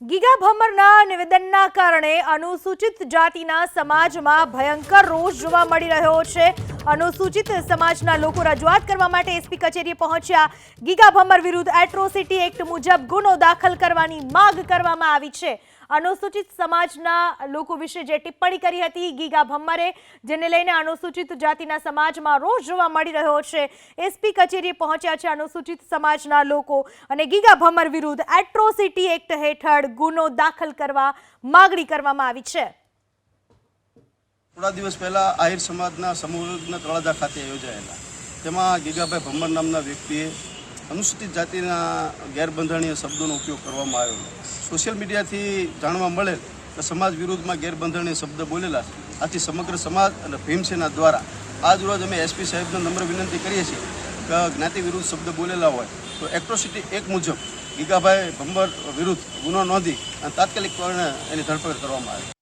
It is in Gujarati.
ગીગા ભમ્મરના નિવેદનના કારણે અનુસૂચિત જાતિના સમાજમાં ભયંકર રોષ જોવા મળી રહ્યો છે। અનુસૂચિત સમાજના લોકો રજૂઆત કરવા માટે એસપી કચેરીએ પહોંચ્યા। ગીગા ભમ્મર વિરુદ્ધ એટ્રોસિટી એક્ટ મુજબ ગુનો દાખલ કરવાની માંગ કરવામાં આવી છે। અનુસૂચિત સમાજના લોકો વિશે જે ટિપ્પણી કરી હતી ગીગા ભમ્મરે, જેને લઈને અનુસૂચિત જાતિના સમાજમાં રોષ જોવા મળી રહ્યો છે। એસપી કચેરીએ પહોંચ્યા છે અનુસૂચિત સમાજના લોકો અને ગીગા ભમ્મર વિરુદ્ધ એટ્રોસિટી એક્ટ હેઠળ ગુનો દાખલ કરવા માંગણી કરવામાં આવી છે। થોડા દિવસ પહેલા આહિર સમાજના સમૂહ તળાજા ખાતે યોજાયેલા તેમાં ગીગાભાઈ ભમ્મર નામના વ્યક્તિએ અનુસૂચિત જાતિના ગેરબંધારણીય શબ્દોનો ઉપયોગ કરવામાં આવેલો। સોશિયલ મીડિયાથી જાણવા મળે કે સમાજ વિરુદ્ધમાં ગેરબંધારણીય શબ્દ બોલેલા છે। આથી સમગ્ર સમાજ અને ભીમસેના દ્વારા આજ રોજ અમે એસપી સાહેબને નમ્ર વિનંતી કરીએ છીએ કે જ્ઞાતિ વિરુદ્ધ શબ્દ બોલેલા હોય તો એટ્રોસિટી એક્ટ મુજબ ગીગાભાઈ ભમ્મર વિરુદ્ધ ગુનો નોંધી અને તાત્કાલિક એની ધરપકડ કરવામાં આવે।